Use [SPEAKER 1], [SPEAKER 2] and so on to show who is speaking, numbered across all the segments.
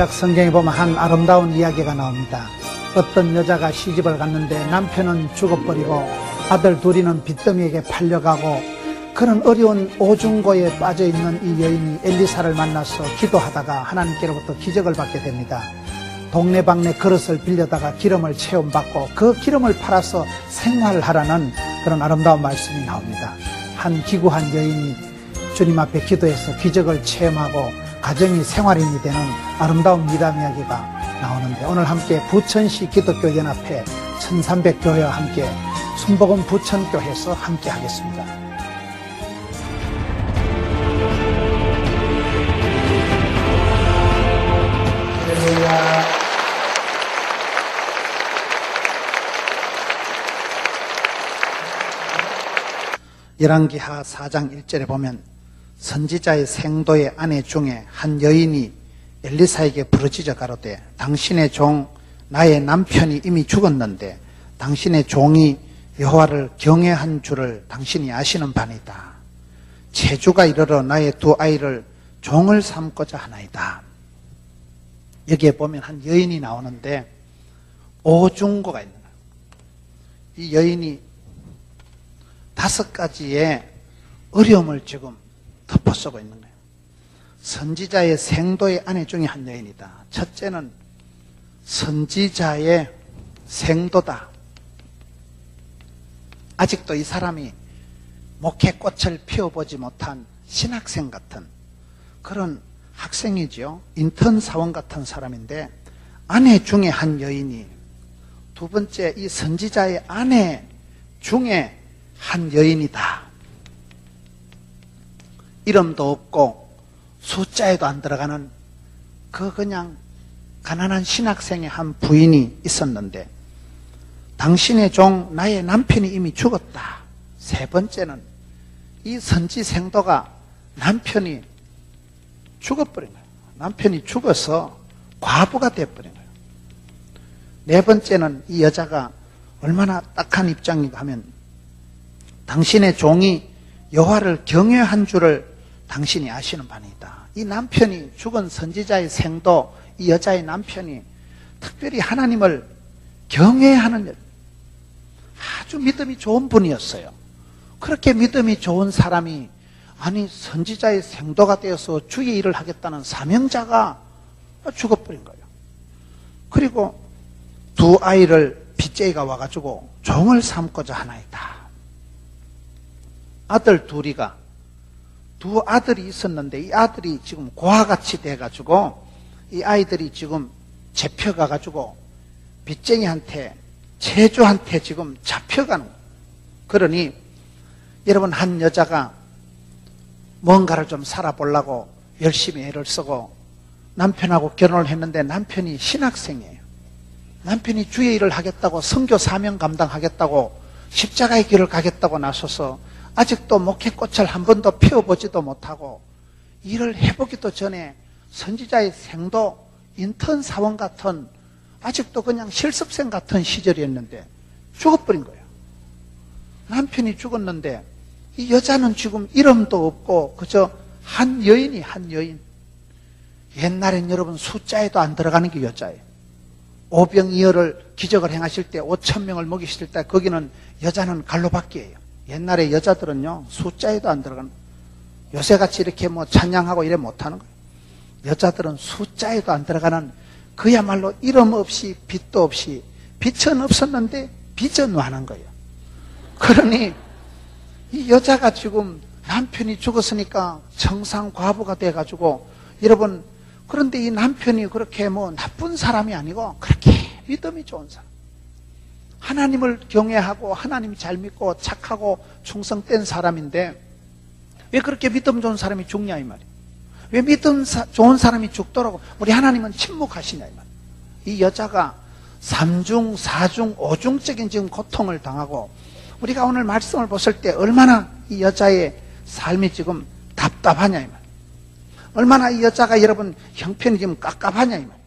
[SPEAKER 1] 신약 성경에 보면 한 아름다운 이야기가 나옵니다. 어떤 여자가 시집을 갔는데 남편은 죽어버리고 아들 둘이는 빚더미에게 팔려가고 그런 어려운 오중고에 빠져있는 이 여인이 엘리사를 만나서 기도하다가 하나님께로부터 기적을 받게 됩니다. 동네방네 그릇을 빌려다가 기름을 체험받고 그 기름을 팔아서 생활하라는 그런 아름다운 말씀이 나옵니다. 한 기구한 여인이 주님 앞에 기도해서 기적을 체험하고 가정이 생활인이 되는 아름다운 미담 이야기가 나오는데, 오늘 함께 부천시 기독교 연합회 1300교회와 함께 순복음 부천교회에서 함께 하겠습니다. 할렐루야. 열왕기하 4장 1절에 보면 선지자의 생도의 아내 중에 한 여인이 엘리사에게 부르짖어 가로되 당신의 종 나의 남편이 이미 죽었는데 당신의 종이 여호와를 경외한 줄을 당신이 아시는 바니다. 체주가 이르러 나의 두 아이를 종을 삼고자 하나이다. 여기에 보면 한 여인이 나오는데 오중고가 있는 거예요. 이 여인이 5가지의 어려움을 지금 덮어쓰고 있는 거예요. 선지자의 생도의 아내 중에 한 여인이다. 첫째는 선지자의 생도다. 아직도 이 사람이 목회꽃을 피워보지 못한 신학생 같은 그런 학생이죠. 인턴 사원 같은 사람인데 아내 중에 한 여인이, 두 번째 이 선지자의 아내 중에 한 여인이다. 이름도 없고 숫자에도 안 들어가는 그냥 가난한 신학생의 한 부인이 있었는데 당신의 종 나의 남편이 이미 죽었다. 세 번째는 이 선지생도가 남편이 죽어버린 거예요. 남편이 죽어서 과부가 되어버린 거예요. 네 번째는 이 여자가 얼마나 딱한 입장인가 하면 당신의 종이 여호와를 경외한 줄을 당신이 아시는 바니다. 이 남편이 죽은 선지자의 생도, 이 여자의 남편이 특별히 하나님을 경외하는 아주 믿음이 좋은 분이었어요. 그렇게 믿음이 좋은 사람이 아니 선지자의 생도가 되어서 주의 일을 하겠다는 사명자가 죽어버린 거예요. 그리고 두 아이를 빚쟁이가 와가지고 종을 삼고자 하나이다. 아들 둘이가, 두 아들이 있었는데 이 아들이 지금 고아같이 돼가지고 이 아이들이 지금 잡혀가가지고 빚쟁이한테, 체주한테 지금 잡혀가는 거예요. 그러니 여러분, 한 여자가 뭔가를 좀 살아보려고 열심히 애를 쓰고 남편하고 결혼을 했는데 남편이 신학생이에요. 남편이 주의 일을 하겠다고, 선교 사명 감당하겠다고, 십자가의 길을 가겠다고 나서서 아직도 목회꽃을 한 번도 피워보지도 못하고 일을 해보기도 전에 선지자의 생도, 인턴 사원 같은 아직도 그냥 실습생 같은 시절이었는데 죽어버린 거예요. 남편이 죽었는데 이 여자는 지금 이름도 없고 그저 한 여인이, 한 여인. 옛날엔 여러분 숫자에도 안 들어가는 게 여자예요. 오병이어를 기적을 행하실 때 5,000명을 먹이실 때 거기는 여자는 갈로밖이에요. 옛날에 여자들은요 숫자에도 안 들어가는 거예요. 요새같이 이렇게 뭐 찬양하고 이래 못하는 거예요. 여자들은 숫자에도 안 들어가는 그야말로 이름 없이 빚도 없이, 빚은 없었는데 빚은 많은 거예요. 그러니 이 여자가 지금 남편이 죽었으니까 청상 과부가 돼가지고, 여러분, 그런데 이 남편이 그렇게 뭐 나쁜 사람이 아니고 그렇게 믿음이 좋은 사람, 하나님을 경외하고 하나님 잘 믿고 착하고 충성된 사람인데 왜 그렇게 믿음 좋은 사람이 죽냐 이 말이에요. 왜 믿음 좋은 사람이 죽더라고 우리 하나님은 침묵하시냐 이 말이에요. 이 여자가 3중, 4중, 5중적인 지금 고통을 당하고, 우리가 오늘 말씀을 보실 때 얼마나 이 여자의 삶이 지금 답답하냐 이 말이에요. 얼마나 이 여자가 여러분 형편이 지금 깝깝하냐 이 말이에요.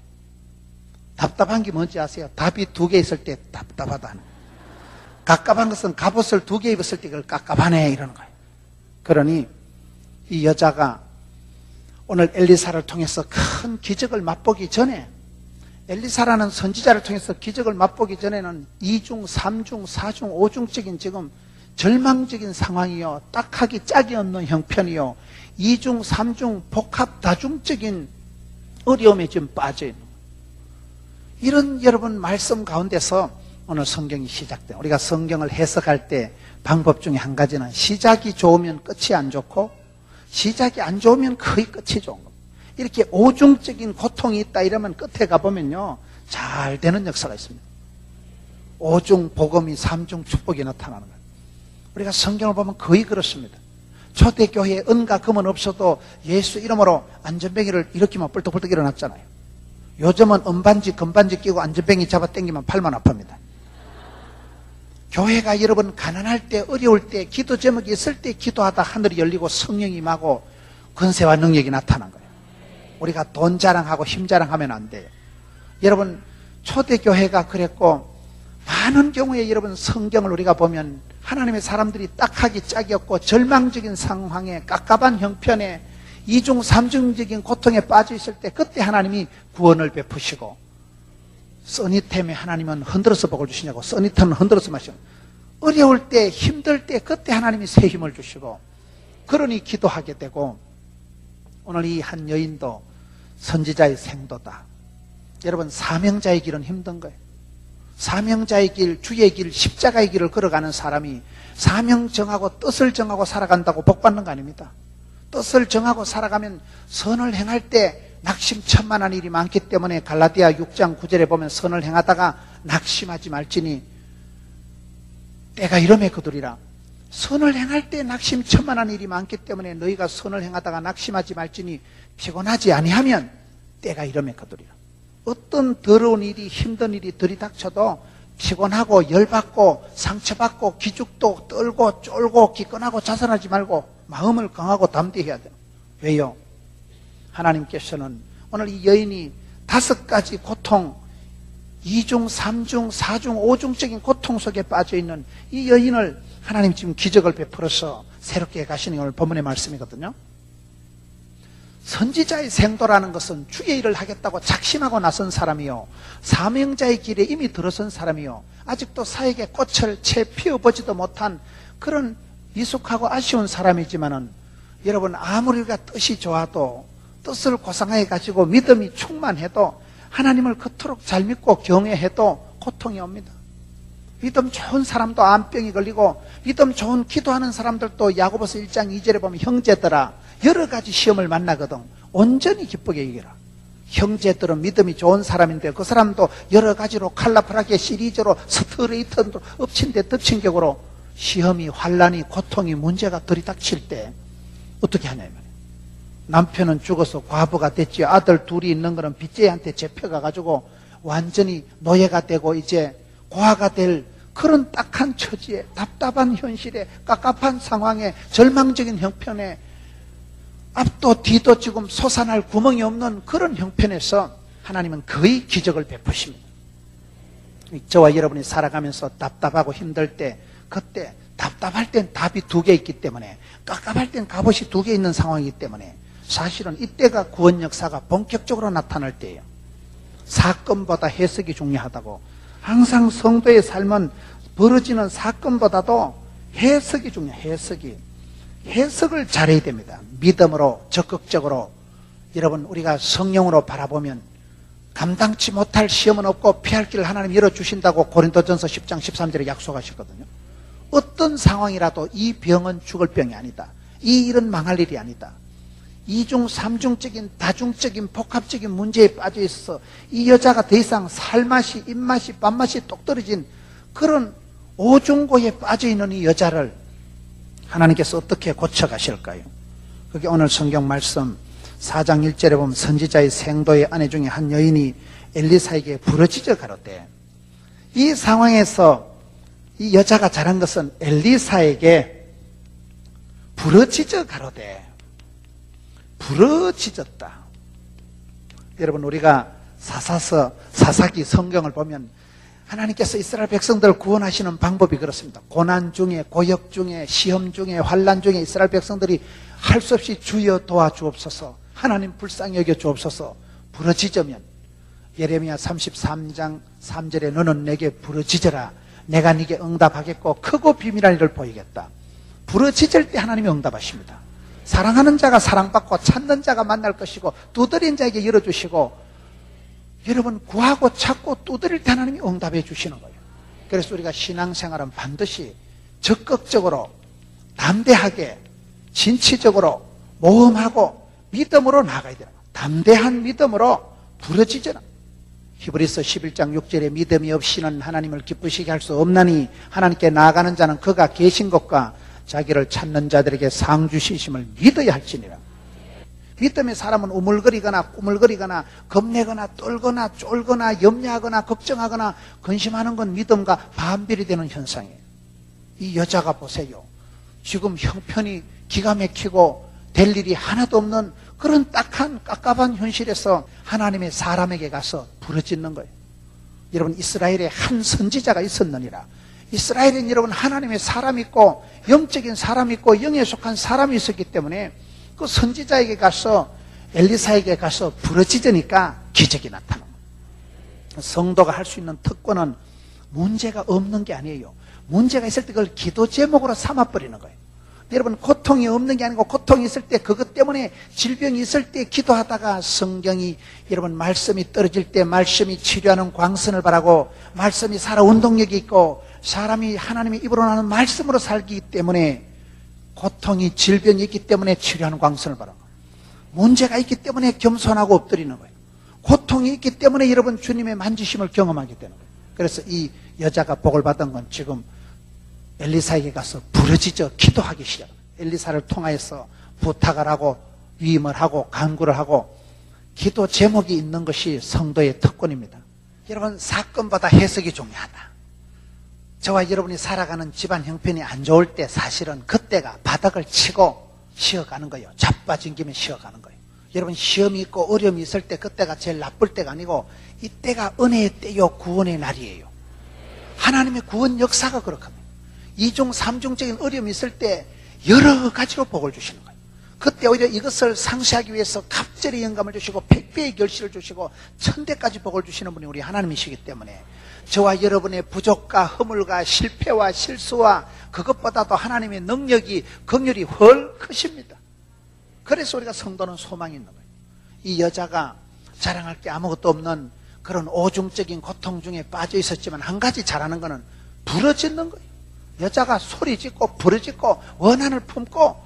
[SPEAKER 1] 답답한 게 뭔지 아세요? 답이 2개 있을 때 답답하다. 깝깝한 것은 갑옷을 2개 입었을 때 그걸 깝깝하네 이러는 거예요. 그러니 이 여자가 오늘 엘리사를 통해서 큰 기적을 맛보기 전에, 엘리사라는 선지자를 통해서 기적을 맛보기 전에는 2중, 3중, 4중, 5중적인 지금 절망적인 상황이요, 딱하기 짝이 없는 형편이요, 2중, 3중 복합 다중적인 어려움에 지금 빠져있는, 이런 여러분 말씀 가운데서 오늘 성경이 시작돼요. 우리가 성경을 해석할 때 방법 중에 한 가지는 시작이 좋으면 끝이 안 좋고 시작이 안 좋으면 거의 끝이 좋은 겁니다. 이렇게 오중적인 고통이 있다 이러면 끝에 가보면요, 잘 되는 역사가 있습니다. 5중 복음이 3중 축복이 나타나는 거예요. 우리가 성경을 보면 거의 그렇습니다. 초대교회에 은과 금은 없어도 예수 이름으로 안전뱅이를 일으키면 뻘떡뻘떡 일어났잖아요. 요즘은 은반지 금반지 끼고 안전뱅이 잡아 당기면 팔만 아픕니다. 교회가 여러분 가난할 때, 어려울 때, 기도 제목이 있을 때 기도하다 하늘이 열리고 성령이 임하고 권세와 능력이 나타난 거예요. 우리가 돈 자랑하고 힘 자랑하면 안 돼요. 여러분 초대교회가 그랬고, 많은 경우에 여러분 성경을 우리가 보면 하나님의 사람들이 딱하기 짝이 없고 절망적인 상황에, 깝깝한 형편에, 2중 3중적인 고통에 빠져 있을 때 그때 하나님이 구원을 베푸시고, 써니템에 하나님은 흔들어서 복을 주시냐고, 써니템은 흔들어서 마시고, 어려울 때 힘들 때 그때 하나님이 새 힘을 주시고, 그러니 기도하게 되고, 오늘 이 한 여인도 선지자의 생도다. 여러분 사명자의 길은 힘든 거예요. 사명자의 길, 주의 길, 십자가의 길을 걸어가는 사람이 사명 정하고 뜻을 정하고 살아간다고 복 받는 거 아닙니다. 뜻을 정하고 살아가면 선을 행할 때 낙심천만한 일이 많기 때문에 갈라디아 6장 9절에 보면 선을 행하다가 낙심하지 말지니 때가 이름에 거두리라. 선을 행할 때 낙심천만한 일이 많기 때문에 너희가 선을 행하다가 낙심하지 말지니 피곤하지 아니하면 때가 이름에 거두리라. 어떤 더러운 일이, 힘든 일이 들이닥쳐도 피곤하고 열받고 상처받고 기죽도 떨고 쫄고 기권하고 자살하지 말고 마음을 강하고 담대해야 돼요. 왜요? 하나님께서는 오늘 이 여인이 5가지 고통, 2중, 3중, 4중, 5중적인 고통 속에 빠져있는 이 여인을 하나님 지금 기적을 베풀어서 새롭게 가시는 오늘 본문의 말씀이거든요. 선지자의 생도라는 것은 주의 일을 하겠다고 작심하고 나선 사람이요, 사명자의 길에 이미 들어선 사람이요, 아직도 사역의 꽃을 채 피워보지도 못한 그런 미숙하고 아쉬운 사람이지만은, 여러분 아무리 우리가 뜻이 좋아도, 뜻을 고상하게 가지고 믿음이 충만해도, 하나님을 그토록 잘 믿고 경외해도 고통이 옵니다. 믿음 좋은 사람도 암병이 걸리고, 믿음 좋은 기도하는 사람들도 야고보서 1장 2절에 보면 형제들아 여러 가지 시험을 만나거든 온전히 기쁘게 이겨라. 형제들은 믿음이 좋은 사람인데 그 사람도 여러 가지로 칼라프라게 시리즈로 스트레이트로 엎친 데 덮친 격으로 시험이, 환란이, 고통이, 문제가 들이닥칠 때 어떻게 하냐면, 남편은 죽어서 과부가 됐지요. 아들 둘이 있는 거는 빚쟁이한테 잡혀가가지고 완전히 노예가 되고 이제 고아가 될 그런 딱한 처지에, 답답한 현실에, 깝깝한 상황에, 절망적인 형편에, 앞도 뒤도 지금 솟아날 구멍이 없는 그런 형편에서 하나님은 거의 기적을 베푸십니다. 저와 여러분이 살아가면서 답답하고 힘들 때, 그때 답답할 땐 답이 2개 있기 때문에, 깝깝할 땐 갑옷이 2개 있는 상황이기 때문에 사실은 이때가 구원 역사가 본격적으로 나타날 때예요. 사건보다 해석이 중요하다고. 항상 성도의 삶은 벌어지는 사건보다도 해석이 중요해요. 해석을 잘해야 됩니다. 믿음으로, 적극적으로. 여러분 우리가 성령으로 바라보면 감당치 못할 시험은 없고 피할 길을 하나님 열어주신다고 고린도전서 10장 13절에 약속하셨거든요. 어떤 상황이라도 이 병은 죽을 병이 아니다, 이 일은 망할 일이 아니다, 2중 3중적인 다중적인 복합적인 문제에 빠져 있어서 이 여자가 더 이상 살맛이, 입맛이, 밥맛이 똑 떨어진 그런 오중고에 빠져 있는 이 여자를 하나님께서 어떻게 고쳐가실까요? 그게 오늘 성경 말씀 4장 1절에 보면 선지자의 생도의 아내 중에 한 여인이 엘리사에게 부르짖어 가로되, 이 상황에서 이 여자가 잘한 것은 엘리사에게 부르짖어 가로되, 부르짖었다. 여러분 우리가 사사기 성경을 보면 하나님께서 이스라엘 백성들을 구원하시는 방법이 그렇습니다. 고난 중에, 고역 중에, 시험 중에, 환난 중에 이스라엘 백성들이 할 수 없이 주여 도와주옵소서, 하나님 불쌍히 여겨 주옵소서. 부러지저면 예레미야 33장 3절에 너는 내게 부러지져라. 내가 네게 응답하겠고 크고 비밀한 일을 보이겠다. 부러지질 때 하나님이 응답하십니다. 사랑하는 자가 사랑받고 찾는 자가 만날 것이고 두드린 자에게 열어주시고, 여러분 구하고 찾고 두드릴 때 하나님이 응답해 주시는 거예요. 그래서 우리가 신앙생활은 반드시 적극적으로 담대하게 진취적으로 모험하고 믿음으로 나가야 돼요. 담대한 믿음으로 부러지잖아. 히브리서 11장 6절에 믿음이 없이는 하나님을 기쁘시게 할 수 없나니 하나님께 나아가는 자는 그가 계신 것과 자기를 찾는 자들에게 상 주시심을 믿어야 할지니라. 믿음의 사람은 우물거리거나 꾸물거리거나 겁내거나 떨거나 쫄거나 염려하거나 걱정하거나 근심하는 건 믿음과 반비례 되는 현상이에요. 이 여자가 보세요. 지금 형편이 기가 막히고 될 일이 하나도 없는 그런 딱한 깝깝한 현실에서 하나님의 사람에게 가서 부르짖는 거예요. 여러분, 이스라엘에 한 선지자가 있었느니라. 이스라엘은 여러분 하나님의 사람이 있고 영적인 사람이 있고 영에 속한 사람이 있었기 때문에 그 선지자에게 가서 엘리사에게 가서 부르짖으니까 기적이 나타납니다. 성도가 할 수 있는 특권은 문제가 없는 게 아니에요. 문제가 있을 때 그걸 기도 제목으로 삼아버리는 거예요. 여러분, 고통이 없는 게 아니고 고통이 있을 때, 그것 때문에 질병이 있을 때 기도하다가 성경이, 여러분 말씀이 떨어질 때 말씀이 치료하는 광선을 바라고, 말씀이 살아 운동력이 있고 사람이 하나님의 입으로 나는 말씀으로 살기 때문에, 고통이 질병이 있기 때문에 치료하는 광선을 바라고, 문제가 있기 때문에 겸손하고 엎드리는 거예요. 고통이 있기 때문에 여러분 주님의 만지심을 경험하게 되는 거예요. 그래서 이 여자가 복을 받은 건 지금 엘리사에게 가서 부르짖어 기도하기 시작합니다. 엘리사를 통하여서 부탁을 하고 위임을 하고 간구를 하고 기도 제목이 있는 것이 성도의 특권입니다. 여러분, 사건보다 해석이 중요하다. 저와 여러분이 살아가는 집안 형편이 안 좋을 때 사실은 그때가 바닥을 치고 쉬어가는 거예요. 자빠진 김에 쉬어가는 거예요. 여러분, 시험이 있고 어려움이 있을 때 그때가 제일 나쁠 때가 아니고 이때가 은혜의 때요 구원의 날이에요. 하나님의 구원 역사가 그렇습니다. 이중 삼중적인 어려움이 있을 때 여러 가지로 복을 주시는 거예요. 그때 오히려 이것을 상쇄하기 위해서 갑절의 영감을 주시고 백배의 결실을 주시고 천대까지 복을 주시는 분이 우리 하나님이시기 때문에 저와 여러분의 부족과 허물과 실패와 실수와 그것보다도 하나님의 능력이 긍휼이 훨 크십니다. 그래서 우리가 성도는 소망이 있는 거예요. 이 여자가 자랑할 게 아무것도 없는 그런 오중적인 고통 중에 빠져 있었지만 한 가지 잘하는 거는 부르짖는 거예요. 여자가 소리짓고 부르짖고 원한을 품고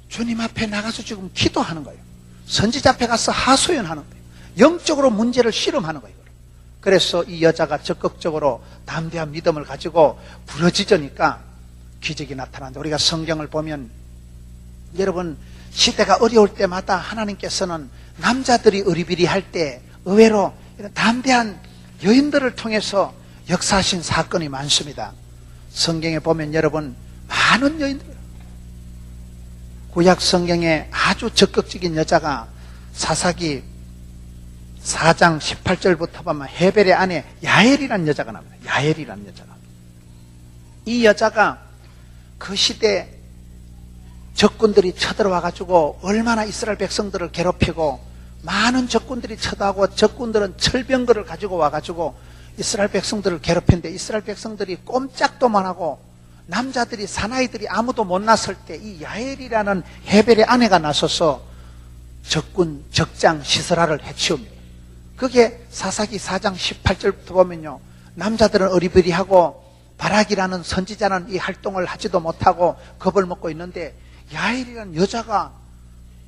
[SPEAKER 1] 주님 앞에 나가서 지금 기도하는 거예요. 선지자 앞에 가서 하소연하는 거예요. 영적으로 문제를 실험하는 거예요. 그래서 이 여자가 적극적으로 담대한 믿음을 가지고 부르짖으니까 기적이 나타난다. 우리가 성경을 보면 여러분, 시대가 어려울 때마다 하나님께서는 남자들이 의리비리할 때 의외로 이런 담대한 여인들을 통해서 역사하신 사건이 많습니다. 성경에 보면 여러분 많은 여인들, 구약 성경에 아주 적극적인 여자가 사사기 4장 18절부터 보면 헤벨의 아내 야엘이라는 여자가 나옵니다. 야엘이라는 여자가. 이 여자가 그 시대 적군들이 쳐들어와가지고 얼마나 이스라엘 백성들을 괴롭히고 많은 적군들이 쳐다오고 적군들은 철병거를 가지고 와가지고 이스라엘 백성들을 괴롭히는데 이스라엘 백성들이 꼼짝도만 하고 남자들이 사나이들이 아무도 못 났을 때 이 야엘이라는 헤벨의 아내가 나서서 적군 적장 시스라를 해치웁니다. 그게 사사기 4장 18절부터 보면요, 남자들은 어리버리하고 바락이라는 선지자는 이 활동을 하지도 못하고 겁을 먹고 있는데 야엘이라는 여자가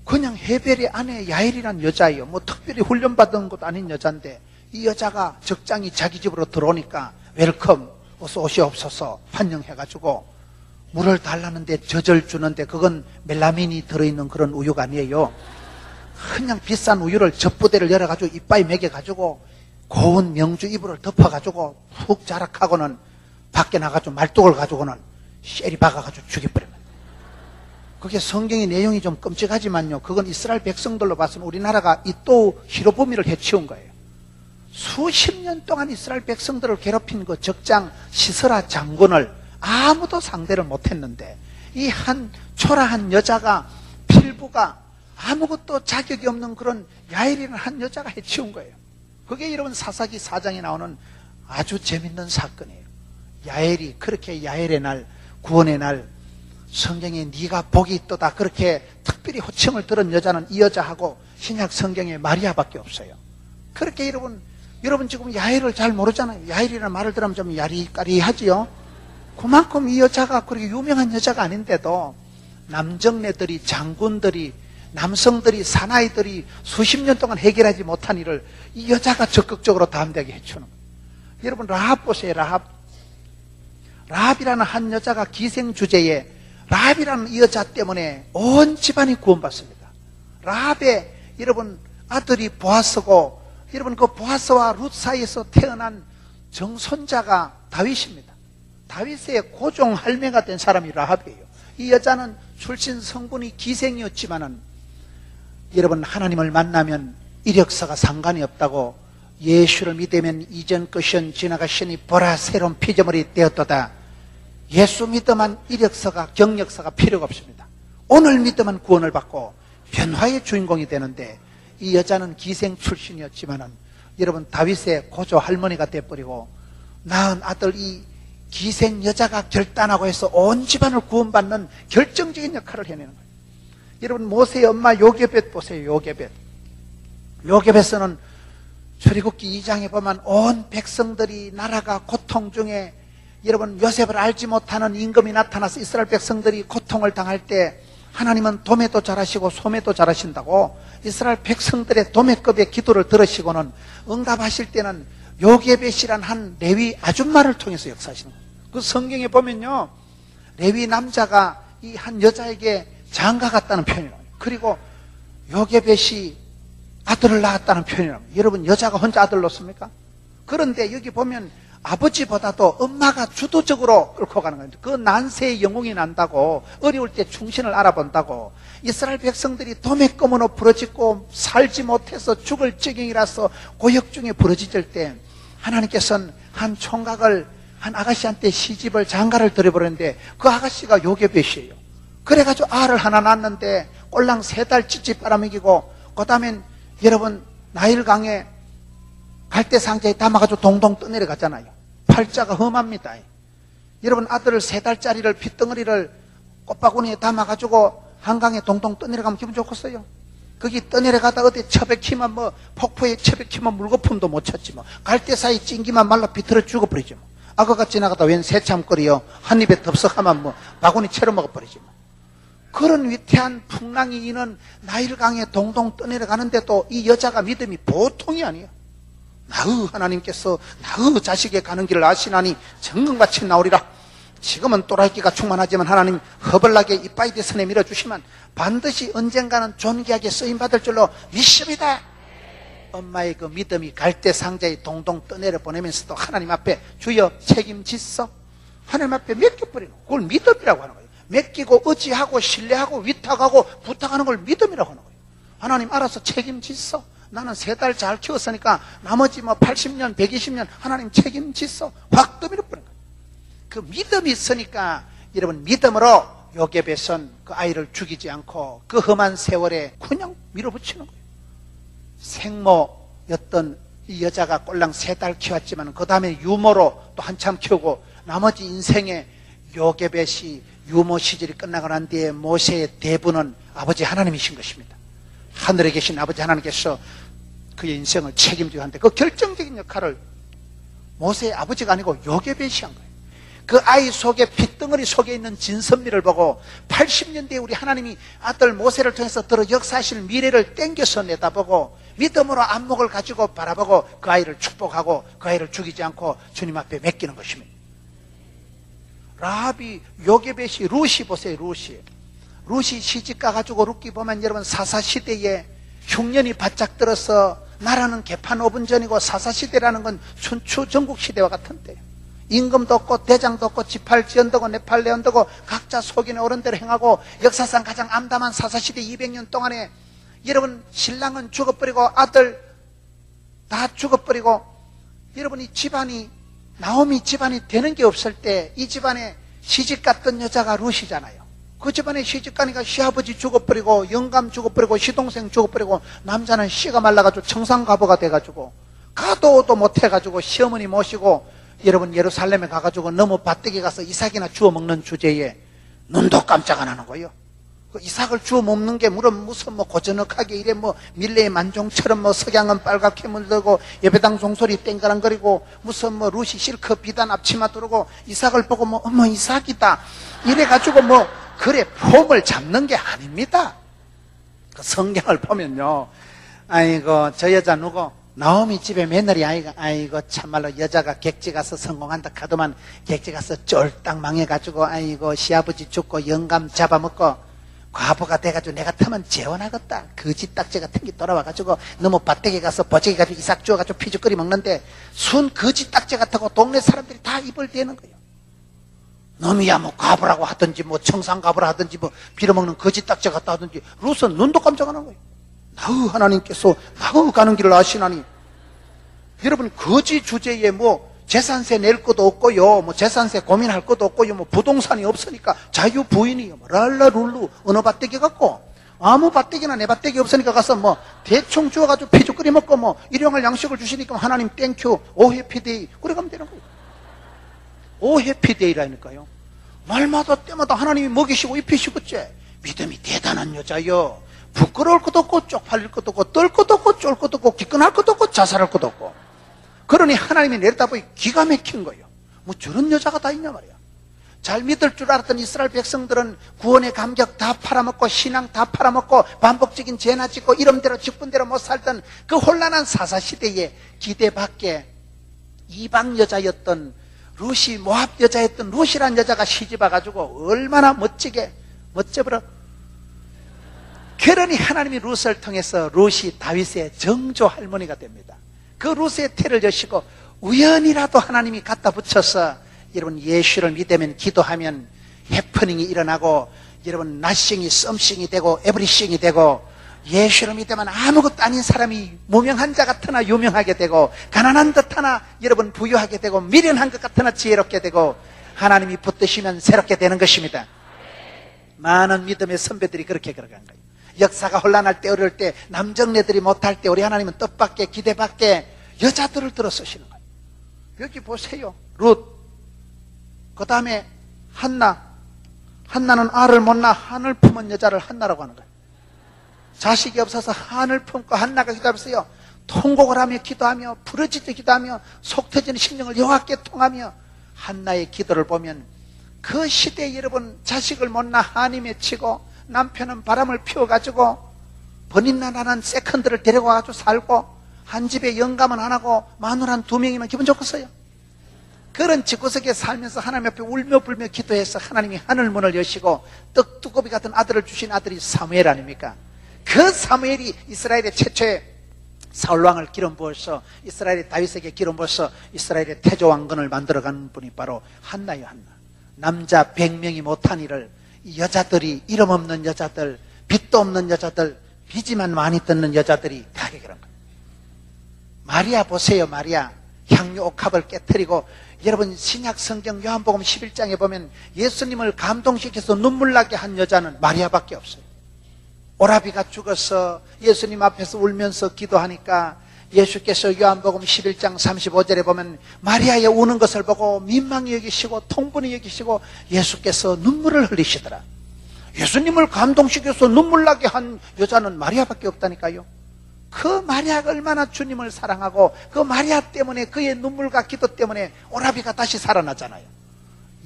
[SPEAKER 1] 그냥 헤벨의 아내 야엘이라는 여자예요. 뭐 특별히 훈련받은 것도 아닌 여자인데 이 여자가 적장이 자기 집으로 들어오니까 웰컴, 어서 오시옵소서 환영해가지고 물을 달라는데 젖을 주는데 그건 멜라민이 들어있는 그런 우유가 아니에요. 그냥 비싼 우유를 젖부대를 열어가지고 이빨에 먹여가지고 고운 명주 이불을 덮어가지고 푹 자락하고는 밖에 나가지고 말뚝을 가지고는 쉐리 박아가지고 죽여버립니다. 그게 성경의 내용이 좀 끔찍하지만요, 그건 이스라엘 백성들로 봐서는 우리나라가 이또 히로보미를 해치운 거예요. 수십 년 동안 이스라엘 백성들을 괴롭힌 그 적장 시스라 장군을 아무도 상대를 못했는데 이 한 초라한 여자가 필부가 아무것도 자격이 없는 그런 야엘이라는 한 여자가 해치운 거예요. 그게 여러분 사사기 4장에 나오는 아주 재밌는 사건이에요. 야엘이 그렇게 야엘의 날, 구원의 날 성경에 네가 복이 있도다 그렇게 특별히 호칭을 들은 여자는 이 여자하고 신약 성경에 마리아밖에 없어요. 그렇게 여러분 지금 야엘을 잘 모르잖아요. 야엘이라는 말을 들으면 좀 야리까리하지요. 그만큼 이 여자가 그렇게 유명한 여자가 아닌데도 남정네들이, 장군들이, 남성들이, 사나이들이 수십 년 동안 해결하지 못한 일을 이 여자가 적극적으로 담대하게 해주는 거예요. 여러분 라합 보세요. 라합이라는 한 여자가 기생주제에 라합이라는 이 여자 때문에 온 집안이 구원받습니다. 라합의 여러분 아들이 보아스고 여러분 그 보아스와 룻 사이에서 태어난 정손자가 다윗입니다. 다윗의 고종 할매가 된 사람이 라합이에요. 이 여자는 출신 성분이 기생이었지만은 여러분 하나님을 만나면 이력서가 상관이 없다고 예수를 믿으면 이전 것은 지나가시니 보라 새로운 피조물이 되었도다. 예수 믿으면 이력서가 경력서가 필요가 없습니다. 오늘 믿으면 구원을 받고 변화의 주인공이 되는데 이 여자는 기생 출신이었지만은 여러분 다윗의 고조 할머니가 되어버리고 낳은 아들 이 기생 여자가 결단하고 해서 온 집안을 구원받는 결정적인 역할을 해내는 거예요. 여러분 모세의 엄마 요게벳 보세요. 요게벳은 출애굽기 2장에 보면 온 백성들이 나라가 고통 중에 여러분 요셉을 알지 못하는 임금이 나타나서 이스라엘 백성들이 고통을 당할 때 하나님은 도매도 잘하시고 소매도 잘하신다고 이스라엘 백성들의 도매급의 기도를 들으시고는 응답하실 때는 요게벳이란 한 레위 아줌마를 통해서 역사하시는 거예요. 그 성경에 보면요 레위 남자가 이 한 여자에게 장가 갔다는 표현이에요. 그리고 요게벳이 아들을 낳았다는 표현이에요. 여러분 여자가 혼자 아들 낳습니까? 그런데 여기 보면 아버지보다도 엄마가 주도적으로 끌고 가는 거예요. 그 난세의 영웅이 난다고 어려울 때 충신을 알아본다고 이스라엘 백성들이 도매금으로 부러지고 살지 못해서 죽을 지경이라서 고역 중에 부러지질 때 하나님께서는 한 총각을 한 아가씨한테 시집을 장가를 들여버렸는데 그 아가씨가 요게벳이에요. 그래가지고 알을 하나 낳았는데 꼴랑 3달 찌찌 빨아먹이고 그 다음엔 여러분 나일강에 갈대상자에 담아가지고 동동 떠내려가잖아요. 팔자가 험합니다. 여러분 아들을 3달짜리를 핏덩어리를 꽃바구니에 담아가지고 한강에 동동 떠내려가면 기분 좋겠어요? 거기 떠내려가다 어디 처박히면 뭐 폭포에 처박히면 물거품도 못 찾지 뭐 갈대사이 찡기만 말라 비틀어 죽어버리지 뭐 악어가 지나가다 웬 새참거리요 한 입에 덥석하면 뭐 바구니 채로 먹어버리지 뭐 그런 위태한 풍랑이 있는 나일강에 동동 떠내려가는데도 이 여자가 믿음이 보통이 아니에요. 나의 하나님께서 나의 자식의 가는 길을 아시나니 정금같이 나오리라. 지금은 또라이기가 충만하지만 하나님 허벌나게 이빠이 대선에 밀어주시면 반드시 언젠가는 존귀하게 쓰임받을 줄로 믿습니다. 엄마의 그 믿음이 갈대 상자에 동동 떠내려 보내면서도 하나님 앞에 주여 책임지소 하나님 앞에 맡겨버리는 그걸 믿음이라고 하는 거예요. 맡기고 의지하고 신뢰하고 위탁하고 부탁하는 걸 믿음이라고 하는 거예요. 하나님 알아서 책임지소. 나는 3달 잘 키웠으니까 나머지 뭐 80년 120년 하나님 책임지소. 확 떠밀어버린 거예요. 그 믿음이 있으니까 여러분 믿음으로 요게벳은 그 아이를 죽이지 않고 그 험한 세월에 그냥 밀어붙이는 거예요. 생모였던 이 여자가 꼴랑 3달 키웠지만 그 다음에 유모로 또 한참 키우고 나머지 인생에 요게벳이 유모 시절이 끝나고 난 뒤에 모세의 대부는 아버지 하나님이신 것입니다. 하늘에 계신 아버지 하나님께서 그의 인생을 책임지고 하는데 그 결정적인 역할을 모세의 아버지가 아니고 요게벳이 한 거예요. 그 아이 속에 핏덩어리 속에 있는 진선미를 보고 80년 뒤에 우리 하나님이 아들 모세를 통해서 들어 역사하실 미래를 땡겨서 내다보고 믿음으로 안목을 가지고 바라보고 그 아이를 축복하고 그 아이를 죽이지 않고 주님 앞에 맡기는 것입니다. 라합이 요게벳이 룻이 보세요. 룻이 시집가 가지고 룻기 보면 여러분 사사시대에 흉년이 바짝 들어서 나라는 개판 5분 전이고 사사시대라는 건 춘추 전국시대와 같은 때예요. 임금도 없고 대장도 없고 지팔지언더고 네팔레언더고 각자 속이는 어른대로 행하고 역사상 가장 암담한 사사시대 200년 동안에 여러분 신랑은 죽어버리고 아들 다 죽어버리고 여러분 이 집안이 나오미 집안이 되는 게 없을 때 이 집안에 시집갔던 여자가 룻이잖아요. 그 집안에 시집가니까 시아버지 죽어버리고 영감 죽어버리고 시동생 죽어버리고 남자는 씨가 말라가지고 청산가보가 돼가지고 가도도 못해가지고 시어머니 모시고 여러분 예루살렘에 가가지고 너무 밭대기 가서 이삭이나 주워 먹는 주제에 눈도 깜짝 안 하는 거예요. 그 이삭을 주워 먹는 게 물론 무슨 뭐 고즈넉하게 이래 뭐 밀레의 만종처럼 뭐 석양은 빨갛게 물들고 예배당 종소리 땡가랑거리고 무슨 뭐 루시 실크 비단 앞치마 두르고 이삭을 보고 뭐 어머 이삭이다 이래가지고 뭐 그래 폼을 잡는 게 아닙니다. 그 성경을 보면요, 아이고 저 여자 누구 나오미 집에 며느리 아이고 참말로 여자가 객지 가서 성공한다 하더만 객지 가서 쫄딱 망해가지고 아이고 시아버지 죽고 영감 잡아먹고 과부가 돼가지고 내가 타면 재혼하겠다 거지 딱지가 탱기 돌아와가지고 너무 밭대기 가서 버저기 가지고 이삭 주워가지고 피죽거리 먹는데 순 거지 딱지 같다고 동네 사람들이 다 입을 대는 거예요. 놈이야 뭐 과부라고 하든지 뭐 청산과부라 하든지 뭐 빌어먹는 거지 딱지 같다 하든지 룻은 눈도 깜짝 안 하는 거예요. 나의 하나님께서 나의 가는 길을 아시나니. 여러분 거지 주제에 뭐 재산세 낼 것도 없고요, 뭐 재산세 고민할 것도 없고요, 뭐 부동산이 없으니까 자유 부인이요, 뭐 랄라룰루 어느 밭대기 갖고 아무 밭대기나 내 밭대기 없으니까 가서 뭐 대충 주워가지고 피죽 끓여 먹고 뭐 일용할 양식을 주시니까 하나님 땡큐 오 해피데이 그래 가면 되는 거예요. 오 해피데이라니까요. 날마다 때마다 하나님이 먹이시고 입히시고째 믿음이 대단한 여자요. 부끄러울 것도 없고 쪽팔릴 것도 없고 떨 것도 없고 쫄 것도 없고 기권할 것도 없고 자살할 것도 없고. 그러니 하나님이 내려다보니 기가 막힌 거예요. 뭐 저런 여자가 다 있냐 말이야. 잘 믿을 줄 알았던 이스라엘 백성들은 구원의 감격 다 팔아먹고 신앙 다 팔아먹고 반복적인 죄나 짓고 이름대로 직분대로 못 살던 그 혼란한 사사시대에 기대밖에 이방 여자였던 룻이 모압 여자였던 룻이란 여자가 시집와가지고 얼마나 멋져버려. 그러니 하나님이 룻을 통해서 룻이 다윗의 정조 할머니가 됩니다. 그 룻의 태를 여시고 우연이라도 하나님이 갖다 붙여서 여러분 예수를 믿으면 기도하면 해프닝이 일어나고 여러분 나싱이 썸싱이 되고 에브리싱이 되고 예수를 믿으면 아무것도 아닌 사람이 무명한 자 같으나 유명하게 되고 가난한 듯 하나 여러분 부유하게 되고 미련한 것 같으나 지혜롭게 되고 하나님이 붙드시면 새롭게 되는 것입니다. 많은 믿음의 선배들이 그렇게 걸어간 거예요. 역사가 혼란할 때 어려울 때 남정네들이 못할 때 우리 하나님은 뜻밖의 기대밖의 여자들을 들어 쓰시는 거예요. 여기 보세요. 룻, 그 다음에 한나는 알을 못 낳아 한을 품은 여자를 한나라고 하는 거예요. 자식이 없어서 한을 품고 한나가 기도하면서요 통곡을 하며 기도하며 부르짖어 기도하며 속 터지는 심령을 여호와께 통하며 한나의 기도를 보면 그 시대에 여러분 자식을 못 낳아 한이 맺히고 남편은 바람을 피워가지고 번인나라는 세컨드를 데려가가지고 살고 한 집에 영감은 안 하고 마누라 한 2명이면 기분 좋겠어요. 그런 집구석에 살면서 하나님 앞에 울며 불며 기도해서 하나님이 하늘문을 여시고 떡두꺼비 같은 아들을 주신 아들이 사무엘 아닙니까? 그 사무엘이 이스라엘의 최초의 사울왕을 기름 부어서 이스라엘의 다윗에게 기름 부어서 이스라엘의 태조왕건을 만들어가는 분이 바로 한나예요. 한나. 남자 100명이 못한 일을 이 여자들이 이름 없는 여자들, 빚도 없는 여자들, 빚이만 많이 뜯는 여자들이 다 해결한 거예요. 마리아 보세요. 마리아 향유 옥합을 깨뜨리고 여러분 신약 성경 요한복음 11장에 보면 예수님을 감동시켜서 눈물 나게 한 여자는 마리아밖에 없어요. 오라비가 죽어서 예수님 앞에서 울면서 기도하니까 예수께서 요한복음 11장 35절에 보면 마리아의 우는 것을 보고 민망히 여기시고 통분히 여기시고 예수께서 눈물을 흘리시더라. 예수님을 감동시켜서 눈물 나게 한 여자는 마리아밖에 없다니까요. 그 마리아가 얼마나 주님을 사랑하고 그 마리아 때문에 그의 눈물과 기도 때문에 오라비가 다시 살아나잖아요.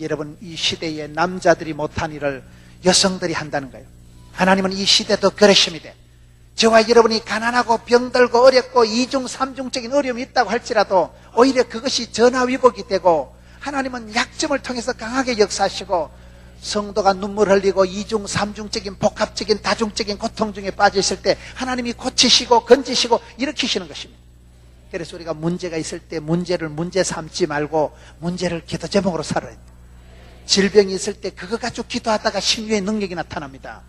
[SPEAKER 1] 여러분 이 시대에 남자들이 못한 일을 여성들이 한다는 거예요. 하나님은 이 시대도 그러십니다. 저와 여러분이 가난하고 병들고 어렵고 2중 3중적인 어려움이 있다고 할지라도 오히려 그것이 전화위복이 되고 하나님은 약점을 통해서 강하게 역사하시고 성도가 눈물 흘리고 2중 3중적인 복합적인 다중적인 고통 중에 빠져 있을 때 하나님이 고치시고 건지시고 일으키시는 것입니다. 그래서 우리가 문제가 있을 때 문제를 문제 삼지 말고 문제를 기도 제목으로 살아야 돼요. 질병이 있을 때 그거 가지고 기도하다가 신유의 능력이 나타납니다.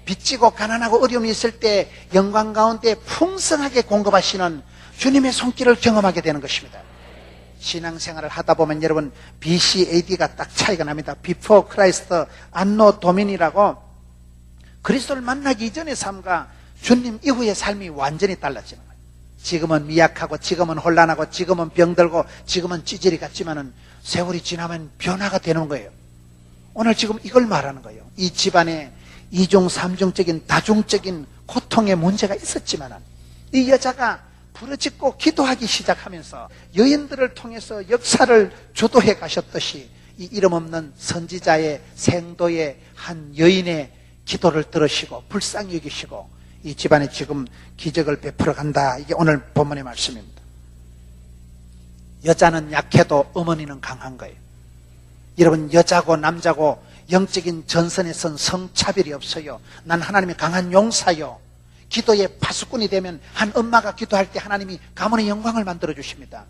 [SPEAKER 1] 빚지고 가난하고 어려움이 있을 때 영광 가운데 풍성하게 공급하시는 주님의 손길을 경험하게 되는 것입니다. 신앙생활을 하다 보면 여러분 BC AD가 딱 차이가 납니다. Before Christ, Anno Domini라고 그리스도를 만나기 이전의 삶과 주님 이후의 삶이 완전히 달라지는 거예요. 지금은 미약하고 지금은 혼란하고 지금은 병들고 지금은 찌질이 같지만은 세월이 지나면 변화가 되는 거예요. 오늘 지금 이걸 말하는 거예요. 이 집안에 이중 삼중적인 다중적인 고통의 문제가 있었지만은 이 여자가 부르짖고 기도하기 시작하면서 여인들을 통해서 역사를 주도해 가셨듯이 이 이름 없는 선지자의 생도의 한 여인의 기도를 들으시고 불쌍히 여기시고 이 집안에 지금 기적을 베풀어 간다. 이게 오늘 본문의 말씀입니다. 여자는 약해도 어머니는 강한 거예요. 여러분 여자고 남자고 영적인 전선에선 성차별이 없어요. 난 하나님의 강한 용사요. 기도의 파수꾼이 되면 한 엄마가 기도할 때 하나님이 가문의 영광을 만들어 주십니다.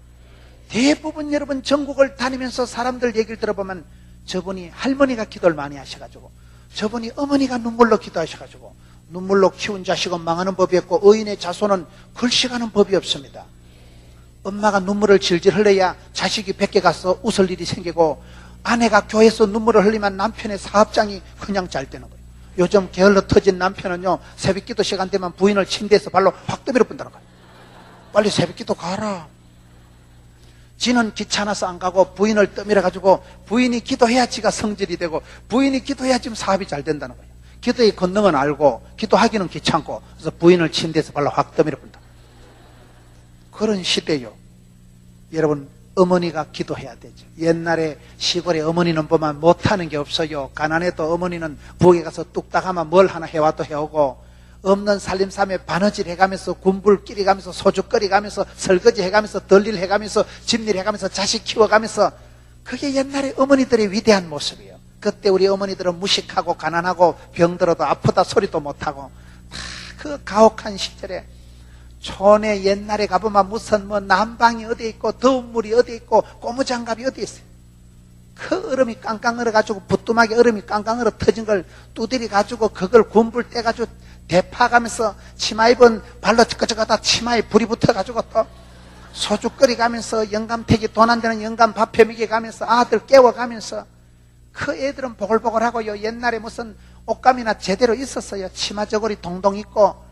[SPEAKER 1] 대부분 여러분 전국을 다니면서 사람들 얘기를 들어보면 저분이 할머니가 기도를 많이 하셔가지고 저분이 어머니가 눈물로 기도하셔가지고 눈물로 키운 자식은 망하는 법이 없고 의인의 자손은 글씨가는 법이 없습니다. 엄마가 눈물을 질질 흘려야 자식이 밖에 가서 웃을 일이 생기고 아내가 교회에서 눈물을 흘리면 남편의 사업장이 그냥 잘 되는 거예요. 요즘 게을러 터진 남편은요 새벽기도 시간 되면 부인을 침대에서 발로 확 떠밀어 본다는 거예요. 빨리 새벽기도 가라. 지는 귀찮아서 안 가고 부인을 떠밀어 가지고 부인이 기도해야 지가 성질이 되고 부인이 기도해야 지금 사업이 잘 된다는 거예요. 기도의 권능은 알고 기도하기는 귀찮고 그래서 부인을 침대에서 발로 확 떠밀어 본다. 그런 시대요. 여러분 어머니가 기도해야 되죠. 옛날에 시골에 어머니는 보면 못하는 게 없어요. 가난해도 어머니는 부엌에 가서 뚝딱 하면 뭘 하나 해와도 해오고 없는 살림삼에 바느질 해가면서 군불 끼리가면서 소주 끓이가면서 설거지 해가면서 덜일 해가면서 집일 해가면서 자식 키워가면서 그게 옛날에 어머니들의 위대한 모습이에요. 그때 우리 어머니들은 무식하고 가난하고 병들어도 아프다 소리도 못하고 다 그 가혹한 시절에 촌에 옛날에 가보면 무슨 뭐 난방이 어디 있고 더운 물이 어디 있고 고무장갑이 어디 있어요. 그 얼음이 깡깡 얼어가지고 부뚜막에 얼음이 깡깡 얼어 터진 걸 두드리 가지고 그걸 군불 떼가지고 대파가면서 치마 입은 발로 찌꺼찌꺼다 치마에 불이 붙어가지고 또 소주 끓이가면서 영감택이 돈 안 되는 영감 밥 해먹여가면서 아들 깨워가면서 그 애들은 보글보글하고요. 옛날에 무슨 옷감이나 제대로 있었어요. 치마 저고리 동동 있고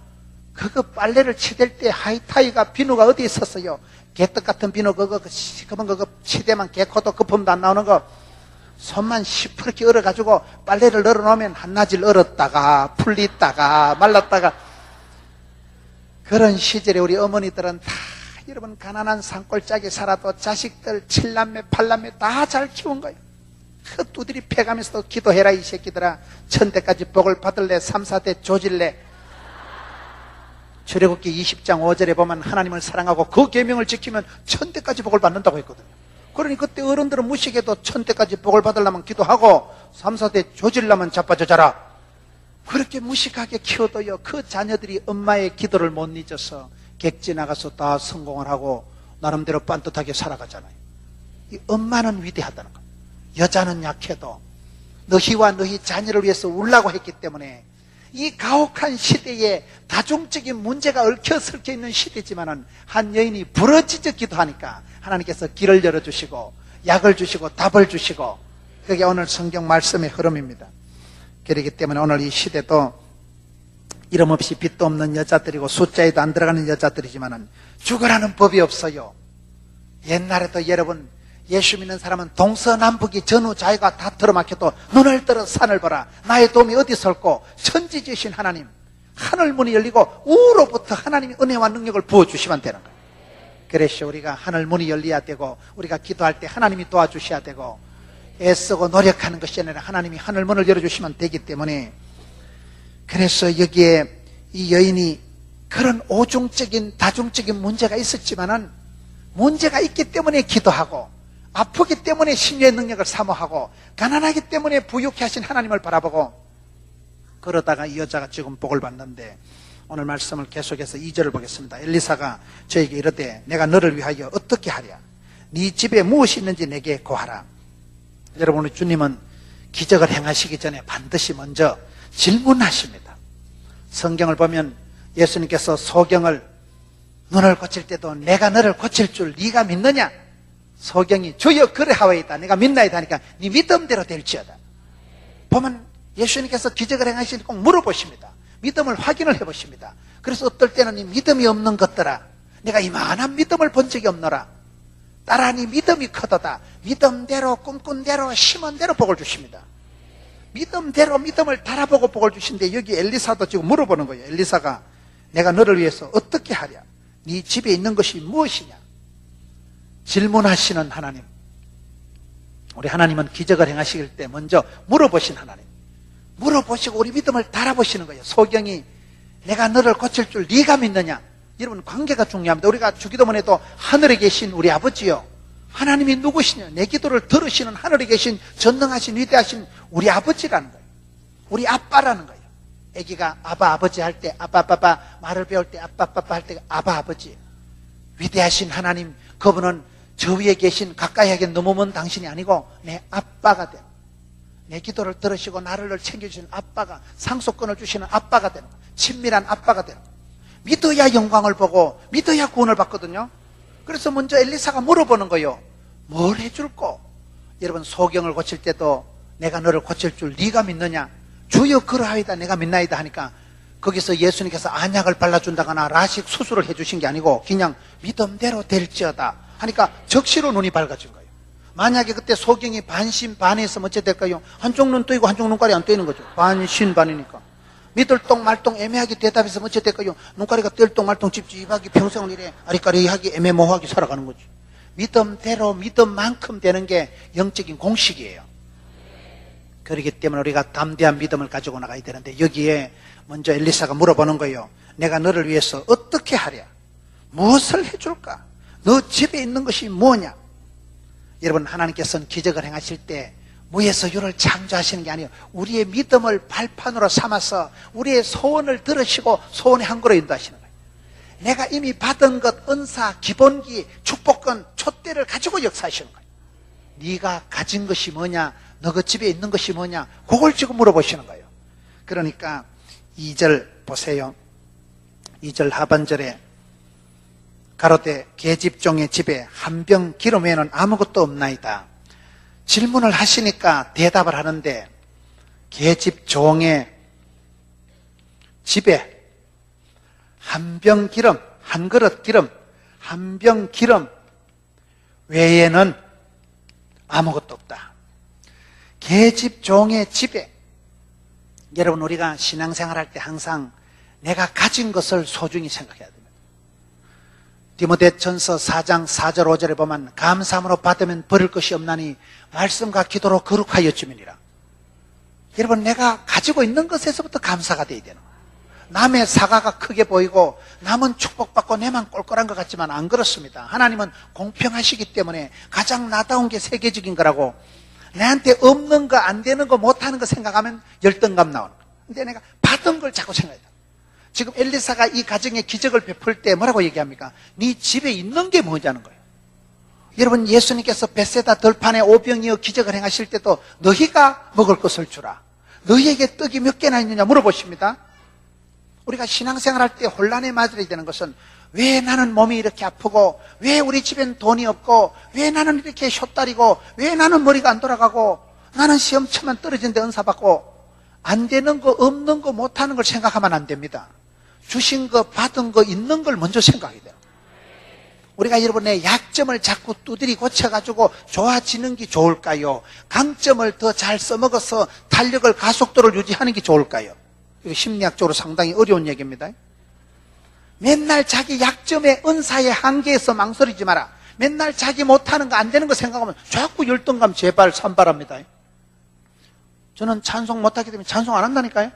[SPEAKER 1] 그거 빨래를 치댈 때 하이타이가 비누가 어디 있었어요. 개떡 같은 비누 그거 시커먼 그거 치대만 개코도 거품도 안 나오는 거 손만 시퍼렇게 얼어가지고 빨래를 널어놓으면 한낮을 얼었다가 풀리다가 말랐다가 그런 시절에 우리 어머니들은 다 여러분 가난한 산골짜기 살아도 자식들 7남매 8남매 다 잘 키운 거예요. 그 두드리 패가면서 기도해라 이 새끼들아. 천대까지 복을 받을래 3, 4대 조질래. 출애굽기 20장 5절에 보면 하나님을 사랑하고 그 계명을 지키면 천대까지 복을 받는다고 했거든요. 그러니 그때 어른들은 무식해도 천대까지 복을 받으려면 기도하고 3, 4대 조질려면 자빠져자라. 그렇게 무식하게 키워도요 그 자녀들이 엄마의 기도를 못 잊어서 객지 나가서 다 성공을 하고 나름대로 빤듯하게 살아가잖아요. 이 엄마는 위대하다는 겁니다. 여자는 약해도 너희와 너희 자녀를 위해서 울라고 했기 때문에 이 가혹한 시대에 다중적인 문제가 얽혀설켜 있는 시대지만은 한 여인이 부러지적 기도하니까 하나님께서 길을 열어주시고 약을 주시고 답을 주시고 그게 오늘 성경 말씀의 흐름입니다. 그렇기 때문에 오늘 이 시대도 이름 없이 빚도 없는 여자들이고 숫자에도 안 들어가는 여자들이지만은 죽으라는 법이 없어요. 옛날에도 여러분 예수 믿는 사람은 동서남북이 전후자유가 다 틀어막혀도 눈을 들어 산을 보라. 나의 도움이 어디 설고 천지지으신 하나님 하늘 문이 열리고 우로부터 하나님이 은혜와 능력을 부어주시면 되는 거예요. 그래서 우리가 하늘 문이 열려야 되고 우리가 기도할 때 하나님이 도와주셔야 되고 애쓰고 노력하는 것이 아니라 하나님이 하늘 문을 열어주시면 되기 때문에 그래서 여기에 이 여인이 그런 오중적인 다중적인 문제가 있었지만은 문제가 있기 때문에 기도하고 아프기 때문에 신유의 능력을 사모하고 가난하기 때문에 부유케 하신 하나님을 바라보고 그러다가 이 여자가 지금 복을 받는데 오늘 말씀을 계속해서 2절을 보겠습니다. 엘리사가 저에게 이르되 내가 너를 위하여 어떻게 하랴? 네 집에 무엇이 있는지 내게 고하라. 여러분 우리 주님은 기적을 행하시기 전에 반드시 먼저 질문하십니다. 성경을 보면 예수님께서 소경을 눈을 고칠 때도 내가 너를 고칠 줄 네가 믿느냐? 소경이 주여 그러하오이다 내가 믿나이다 하니까 네 믿음대로 될지어다. 보면 예수님께서 기적을 행하시니 꼭 물어보십니다. 믿음을 확인을 해보십니다. 그래서 어떨 때는 이 믿음이 없는 것들아 내가 이만한 믿음을 본 적이 없노라. 따라니 믿음이 커도다. 믿음대로 꿈꾼 대로 심은 대로 복을 주십니다. 믿음대로 믿음을 달아보고 복을 주신데 여기 엘리사도 지금 물어보는 거예요. 엘리사가 내가 너를 위해서 어떻게 하랴? 네 집에 있는 것이 무엇이냐? 질문하시는 하나님. 우리 하나님은 기적을 행하실 때 먼저 물어보신 하나님. 물어보시고 우리 믿음을 달아보시는 거예요. 소경이 내가 너를 고칠 줄 네가 믿느냐? 여러분 관계가 중요합니다. 우리가 주기도문에도 하늘에 계신 우리 아버지요 하나님이 누구시냐? 내 기도를 들으시는 하늘에 계신 전능하신 위대하신 우리 아버지라는 거예요. 우리 아빠라는 거예요. 아기가 아바 아버지 할 때 아빠 말을 배울 때 아빠 할 때 아바 아버지. 위대하신 하나님 그분은 저 위에 계신 가까이 하긴 너무 먼 당신이 아니고 내 아빠가 되는 내 기도를 들으시고 나를 챙겨주시는 아빠가 상속권을 주시는 아빠가 되는 거예요. 친밀한 아빠가 되는 거예요. 믿어야 영광을 보고 믿어야 구원을 받거든요. 그래서 먼저 엘리사가 물어보는 거예요. 뭘 해줄꼬? 여러분 소경을 고칠 때도 내가 너를 고칠 줄 네가 믿느냐? 주여 그러하이다 내가 믿나이다 하니까 거기서 예수님께서 안약을 발라준다거나 라식 수술을 해주신 게 아니고 그냥 믿음대로 될지어다 하니까 적시로 눈이 밝아진 거예요. 만약에 그때 소경이 반신반의해서 어찌 될까요? 한쪽 눈 뜨이고 한쪽 눈깔이 안 뜨이는 거죠. 반신반이니까. 믿을똥 말똥 애매하게 대답해서 어찌 될까요? 눈가리가 뜰똥 말똥 찝찝하게 평생을 이래 아리까리하게 애매모호하게 살아가는 거죠. 믿음대로 믿음만큼 되는 게 영적인 공식이에요. 그렇기 때문에 우리가 담대한 믿음을 가지고 나가야 되는데 여기에 먼저 엘리사가 물어보는 거예요. 내가 너를 위해서 어떻게 하랴? 무엇을 해줄까? 너 집에 있는 것이 뭐냐? 여러분 하나님께서는 기적을 행하실 때 무에서 유를 창조하시는 게 아니에요. 우리의 믿음을 발판으로 삼아서 우리의 소원을 들으시고 소원의 항구로 인도하시는 거예요. 내가 이미 받은 것, 은사, 기본기, 축복권, 촛대를 가지고 역사하시는 거예요. 네가 가진 것이 뭐냐? 너 그 집에 있는 것이 뭐냐? 그걸 지금 물어보시는 거예요. 그러니까 2절 보세요. 2절 하반절에 가로되 계집종의 집에 한 병 기름 외에는 아무것도 없나이다. 질문을 하시니까 대답을 하는데 계집종의 집에 한 병 기름, 한 그릇 기름, 한 병 기름 외에는 아무것도 없다. 계집종의 집에 여러분 우리가 신앙생활 할 때 항상 내가 가진 것을 소중히 생각해야 됩니다. 디모데전서 4장 4절 5절에 보면 감사함으로 받으면 버릴 것이 없나니 말씀과 기도로 거룩하여 주민이라. 여러분 내가 가지고 있는 것에서부터 감사가 돼야 되는 거예요. 남의 사과가 크게 보이고 남은 축복받고 내만 꼴꼴한 것 같지만 안 그렇습니다. 하나님은 공평하시기 때문에 가장 나다운 게 세계적인 거라고. 내한테 없는 거, 안 되는 거, 못하는 거 생각하면 열등감 나오는 거예요. 근데 내가 받은 걸 자꾸 생각해요. 지금 엘리사가 이 가정에 기적을 베풀 때 뭐라고 얘기합니까? 네 집에 있는 게 뭐냐는 거예요. 여러분 예수님께서 벳세다 들판에 오병이어 기적을 행하실 때도 너희가 먹을 것을 주라. 너희에게 떡이 몇 개나 있느냐 물어보십니다. 우리가 신앙생활 할 때 혼란에 맞아야 되는 것은 왜 나는 몸이 이렇게 아프고 왜 우리 집엔 돈이 없고 왜 나는 이렇게 숏다리고 왜 나는 머리가 안 돌아가고 나는 시험 치면 떨어진데 은사 받고 안 되는 거 없는 거 못하는 걸 생각하면 안 됩니다. 주신 거 받은 거 있는 걸 먼저 생각해야 돼요. 우리가 여러분의 약점을 자꾸 두드리 고쳐가지고 좋아지는 게 좋을까요? 강점을 더 잘 써먹어서 탄력을 가속도를 유지하는 게 좋을까요? 이거 심리학적으로 상당히 어려운 얘기입니다. 맨날 자기 약점의 은사의 한계에서 망설이지 마라. 맨날 자기 못하는 거 안 되는 거 생각하면 자꾸 열등감 제발 산발합니다. 저는 찬송 못하기 때문에 찬송 안 한다니까요.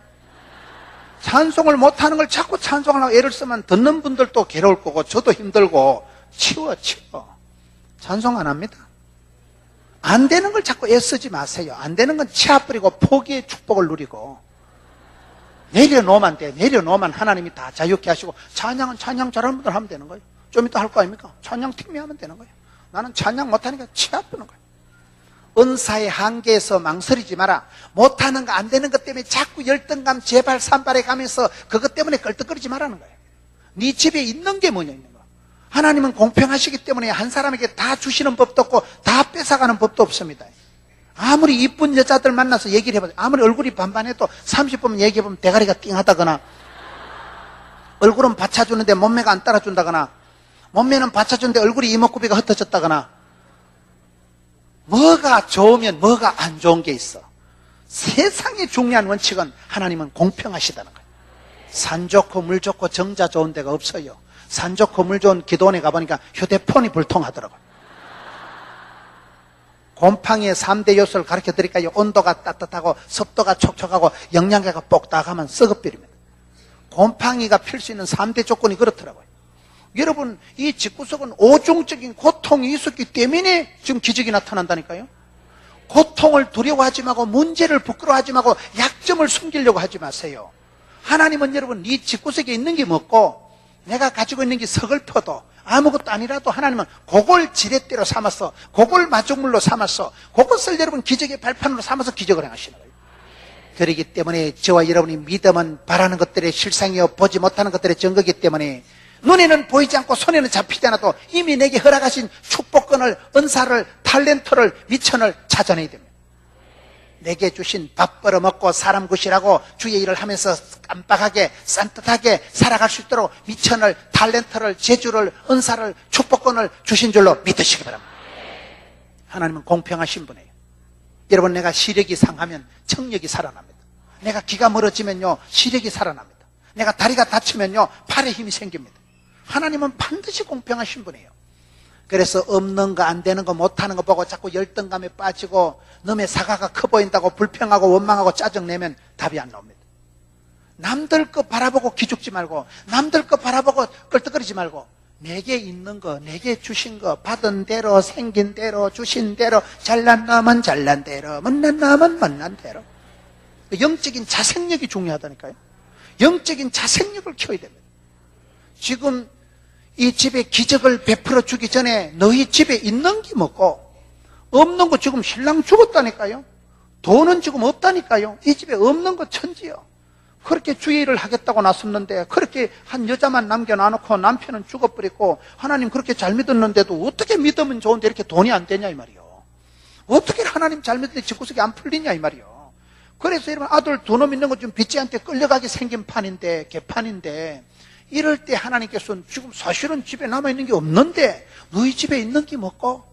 [SPEAKER 1] 찬송을 못하는 걸 자꾸 찬송하려고 애를 쓰면 듣는 분들도 괴로울 거고 저도 힘들고 치워 찬송 안 합니다. 안 되는 걸 자꾸 애쓰지 마세요. 안 되는 건 치아뿌리고 포기의 축복을 누리고 내려놓으면 돼. 내려놓으면 하나님이 다 자유케 하시고 찬양은 찬양 잘하는 분들 하면 되는 거예요. 좀 이따 할 거 아닙니까? 찬양 팀이 하면 되는 거예요. 나는 찬양 못하니까 치아뿌는 거예요. 은사의 한계에서 망설이지 마라. 못하는 거 안 되는 것 때문에 자꾸 열등감 제발 산발해 가면서 그것 때문에 끌떡거리지 말라는 거예요. 네 집에 있는 게 뭐냐 있는 거. 하나님은 공평하시기 때문에 한 사람에게 다 주시는 법도 없고 다 뺏어가는 법도 없습니다. 아무리 이쁜 여자들 만나서 얘기를 해봐도 아무리 얼굴이 반반해도 30분 얘기해보면 대가리가 띵하다거나 얼굴은 받쳐주는데 몸매가 안 따라준다거나 몸매는 받쳐주는데 얼굴이 이목구비가 흩어졌다거나 뭐가 좋으면 뭐가 안 좋은 게 있어. 세상의 중요한 원칙은 하나님은 공평하시다는 거예요. 산 좋고 물 좋고 정자 좋은 데가 없어요. 산 좋고 물 좋은 기도원에 가보니까 휴대폰이 불통하더라고요. 곰팡이의 3대 요소를 가르쳐 드릴까요? 온도가 따뜻하고 습도가 촉촉하고 영양가가 뽁닥하면 썩어버립니다. 곰팡이가 필 수 있는 3대 조건이 그렇더라고요. 여러분, 이 집구석은 오중적인 고통이 있었기 때문에 지금 기적이 나타난다니까요. 고통을 두려워하지 말고 문제를 부끄러워하지 말고 약점을 숨기려고 하지 마세요. 하나님은 여러분 이 집구석에 있는 게 뭐고 내가 가지고 있는 게 서글퍼도 아무것도 아니라도 하나님은 그걸 지렛대로 삼아서 그걸 마중물로 삼아서 그것을 여러분 기적의 발판으로 삼아서 기적을 행하시는 거예요. 그렇기 때문에 저와 여러분이 믿음은 바라는 것들의 실상이요 보지 못하는 것들의 증거이기 때문에 눈에는 보이지 않고 손에는 잡히지 않아도 이미 내게 허락하신 축복권을 은사를 탤런트를 미천을 찾아내야 됩니다. 내게 주신 밥 벌어먹고 사람 구실하고 주의 일을 하면서 깜빡하게 산뜻하게 살아갈 수 있도록 미천을 탤런트를 재주를 은사를 축복권을 주신 줄로 믿으시기 바랍니다. 하나님은 공평하신 분이에요. 여러분 내가 시력이 상하면 청력이 살아납니다. 내가 귀가 멀어지면요 시력이 살아납니다. 내가 다리가 다치면요 팔에 힘이 생깁니다. 하나님은 반드시 공평하신 분이에요. 그래서 없는 거 안 되는 거 못하는 거 보고 자꾸 열등감에 빠지고 너의 사과가 커 보인다고 불평하고 원망하고 짜증내면 답이 안 나옵니다. 남들 거 바라보고 기죽지 말고 남들 거 바라보고 끌떡거리지 말고 내게 있는 거 내게 주신 거 받은 대로 생긴 대로 주신 대로 잘난 놈은 잘난 대로 못난 놈은 못난 대로 영적인 자생력이 중요하다니까요. 영적인 자생력을 키워야 됩니다. 지금 이 집에 기적을 베풀어 주기 전에 너희 집에 있는 게 뭐고 없는 거 지금 신랑 죽었다니까요. 돈은 지금 없다니까요. 이 집에 없는 거 천지요. 그렇게 주의 일을 하겠다고 나섰는데 그렇게 한 여자만 남겨놔놓고 남편은 죽어버리고 하나님 그렇게 잘 믿었는데도 어떻게 믿으면 좋은데 이렇게 돈이 안 되냐 이 말이요. 어떻게 하나님 잘 믿는데 집구석이 안 풀리냐 이 말이요. 그래서 여러분 아들 두 놈 있는 거 좀 빚지한테 끌려가게 생긴 판인데 개판인데 이럴 때 하나님께서는 지금 사실은 집에 남아있는 게 없는데 너희 집에 있는 게 뭐고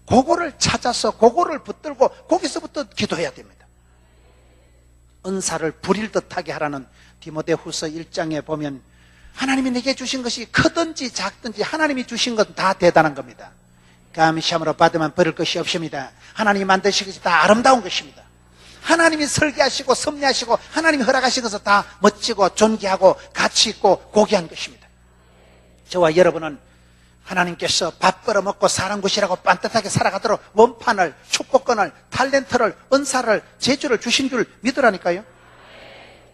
[SPEAKER 1] 그거를 찾아서 그거를 붙들고 거기서부터 기도해야 됩니다. 은사를 부릴 듯하게 하라는 디모데후서 1장에 보면 하나님이 내게 주신 것이 크든지 작든지 하나님이 주신 건 다 대단한 겁니다. 감시함으로 받으면 버릴 것이 없습니다. 하나님이 만드신 것이 다 아름다운 것입니다. 하나님이 설계하시고 섭리하시고 하나님이 허락하신 것은 다 멋지고 존귀하고 가치 있고 고귀한 것입니다. 저와 여러분은 하나님께서 밥 벌어먹고 사람 구실하고 반듯하게 살아가도록 원판을 축복권을 탤런트를 은사를 재주를 주신 줄 믿으라니까요.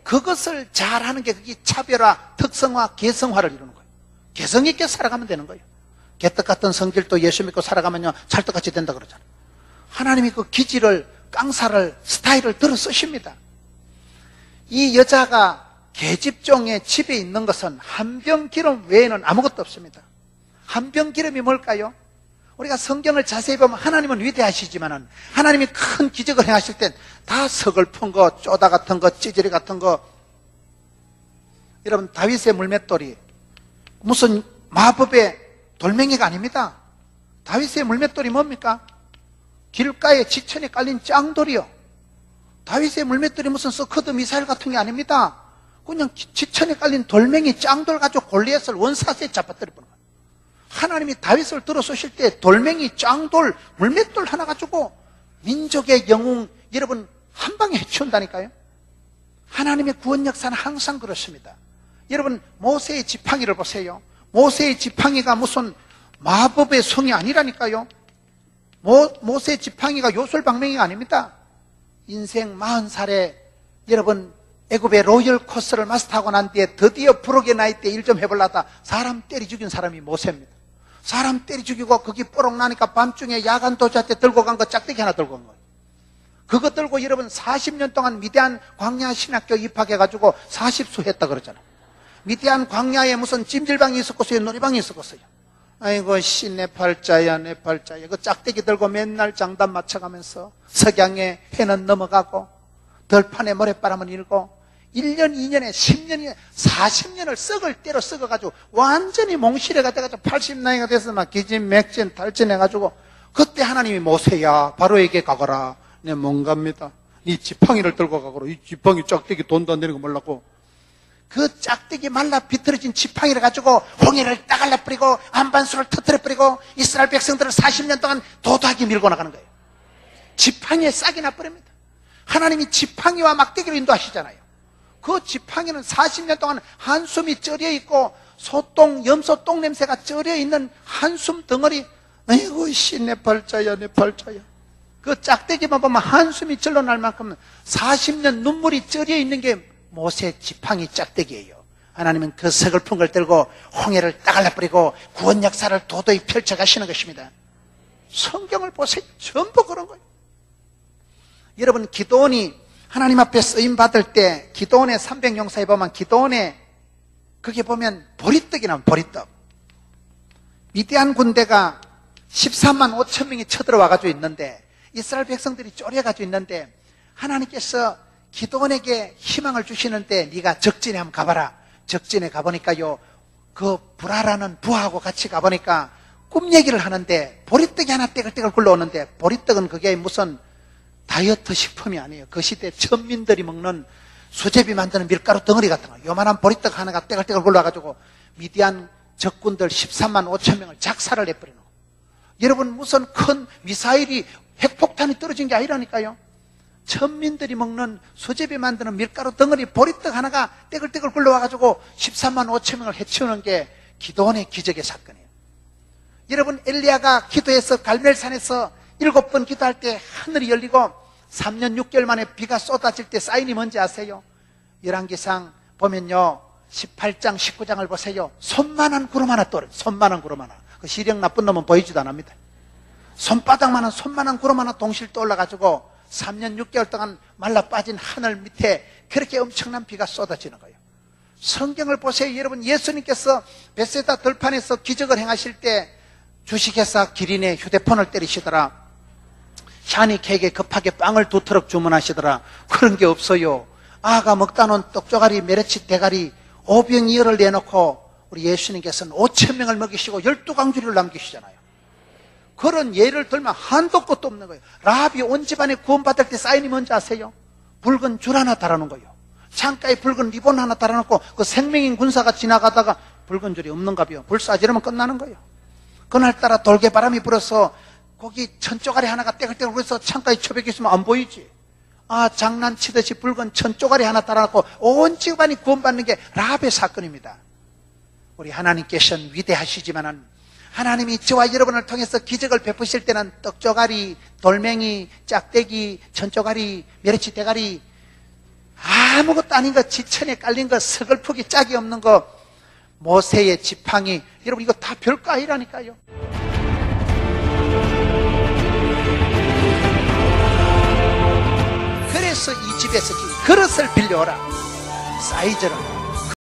[SPEAKER 1] 그것을 잘하는 게 그게 차별화 특성화 개성화를 이루는 거예요. 개성 있게 살아가면 되는 거예요. 개떡 같은 성질도 예수 믿고 살아가면요 찰떡같이 된다 그러잖아요. 하나님이 그 기질을 깡사를 스타일을 들어 쓰십니다. 이 여자가 계집종의 집에 있는 것은 한 병 기름 외에는 아무것도 없습니다. 한 병 기름이 뭘까요? 우리가 성경을 자세히 보면 하나님은 위대하시지만 하나님이 큰 기적을 행하실 땐 다 서글픈 거, 쪼다 같은 거, 찌질이 같은 거. 여러분 다윗의 물맷돌이 무슨 마법의 돌멩이가 아닙니다. 다윗의 물맷돌이 뭡니까? 길가에 지천에 깔린 짱돌이요. 다윗의 물맷돌이 무슨 서커드 미사일 같은 게 아닙니다. 그냥 지천에 깔린 돌멩이 짱돌 가지고 골리앗을 원사스에 잡아뜨려 버린 거예요. 하나님이 다윗을 들어서실 때 돌멩이 짱돌 물맷돌 하나 가지고 민족의 영웅 여러분 한 방에 해치운다니까요. 하나님의 구원 역사는 항상 그렇습니다. 여러분 모세의 지팡이를 보세요. 모세의 지팡이가 무슨 마법의 성이 아니라니까요. 모세 지팡이가 요술방맹이가 아닙니다. 인생 40살에 여러분 애굽의 로열 코스를 마스터하고 난 뒤에 드디어 부록의 나이 때 일 좀 해보려다 사람 때리 죽인 사람이 모세입니다. 사람 때리 죽이고 거기 뽀록 나니까 밤중에 야간 도자 때 들고 간 거 짝대기 하나 들고 간 거예요. 그거 들고 여러분 40년 동안 미디안 광야 신학교 입학해가지고 40수 했다 그러잖아요. 미디안 광야에 무슨 찜질방이 있었겠어요? 놀이방이 있었겠어요? 아이고 씨 내 팔자야 내 팔자야. 그 짝대기 들고 맨날 장단 맞춰가면서 석양에 해는 넘어가고 들판에 모래바람은 일고 1년, 2년에 10년에 40년을 썩을 대로 썩어가지고 완전히 몽실해가 돼가지고 80나이가 돼서 막 기진맥진 탈진해가지고 그때 하나님이 모세야 바로에게 가거라. 내 못 갑니다. 이 지팡이를 들고 가거라. 이 지팡이 짝대기 돈도 안 되는 거 몰랐고 그 짝대기 말라 비틀어진 지팡이를 가지고 홍해를 따갈라 뿌리고 안반수를 터뜨려 뿌리고 이스라엘 백성들을 40년 동안 도도하게 밀고 나가는 거예요. 지팡이에 싹이 나버립니다. 하나님이 지팡이와 막대기로 인도하시잖아요. 그 지팡이는 40년 동안 한숨이 쩔여 있고 소똥, 염소 똥 냄새가 쩔여 있는 한숨 덩어리. 아이고 씨 내 팔자야 내 팔자야. 그 짝대기만 보면 한숨이 절로 날 만큼 40년 눈물이 쩔여 있는 게 모세 지팡이 짝대기예요. 하나님은 그 서글픈 걸 들고 홍해를 따갈라 뿌리고 구원 역사를 도도히 펼쳐가시는 것입니다. 성경을 보세요. 전부 그런 거예요. 여러분 기도원이 하나님 앞에 쓰임받을 때 기도원의 300용사에 보면 기도원에 거기 보면 보리떡이 나오면 보리떡. 미디안 군대가 14만 5천 명이 쳐들어와가지고 있는데 이스라엘 백성들이 쪼려가지고 있는데 하나님께서 기도원에게 희망을 주시는데 네가 적진에 한번 가봐라. 적진에 가보니까요 그 불화라는 부하하고 같이 가보니까 꿈 얘기를 하는데 보리떡이 하나 떼글떼글 굴러오는데 보리떡은 그게 무슨 다이어트 식품이 아니에요. 그 시대 천민들이 먹는 수제비 만드는 밀가루 덩어리 같은 거 요만한 보리떡 하나가 떼글떼글 굴러와가지고 미디안 적군들 13만 5천 명을 작살을 내버리는 거예요. 여러분 무슨 큰 미사일이 핵폭탄이 떨어진 게 아니라니까요. 천민들이 먹는 수제비 만드는 밀가루 덩어리 보리떡 하나가 떼글떼글 굴러와가지고 13만 5천 명을 해치우는 게 기도원의 기적의 사건이에요. 여러분 엘리야가 기도해서 갈멜산에서 7번 기도할 때 하늘이 열리고 3년 6개월 만에 비가 쏟아질 때 사인이 뭔지 아세요? 열왕기상 보면요 18장 19장을 보세요. 손만한 구름 하나 떨어져. 손만한 구름 하나. 그 시력 나쁜 놈은 보이지도 않습니다. 손바닥만한 손만한 구름 하나 동실 떠올라가지고 3년 6개월 동안 말라 빠진 하늘 밑에 그렇게 엄청난 비가 쏟아지는 거예요. 성경을 보세요. 여러분 예수님께서 베세다 들판에서 기적을 행하실 때 주식회사 기린의 휴대폰을 때리시더라. 샤니케에게 급하게 빵을 2트럭 주문하시더라. 그런 게 없어요. 아가 먹다 놓은 떡조가리 메레치 대가리 5병2열을 내놓고 우리 예수님께서는 5천 명을 먹이시고 12강주리를 남기시잖아요. 그런 예를 들면 한도 끝도 없는 거예요. 라합이 온 집안에 구원받을 때 사인이 뭔지 아세요? 붉은 줄 하나 달아놓은 거예요. 창가에 붉은 리본 하나 달아놓고 그 생명인 군사가 지나가다가 붉은 줄이 없는가 봐요. 불사지르면 끝나는 거예요. 그날따라 돌개바람이 불어서 거기 천조가리 하나가 떼글떼글 그래서 창가에 처박혀 있으면 안 보이지. 아 장난치듯이 붉은 천조가리 하나 달아놓고 온 집안이 구원받는 게 라합의 사건입니다. 우리 하나님께서는 위대하시지만은 하나님이 저와 여러분을 통해서 기적을 베푸실 때는 떡조가리, 돌멩이, 짝대기, 천조가리, 메르치 대가리 아무것도 아닌 거 지천에 깔린 거 서글프기 짝이 없는 거 모세의 지팡이 여러분 이거 다 별거 아니라니까요. 그래서 이 집에서 그릇을 빌려오라. 사이즈를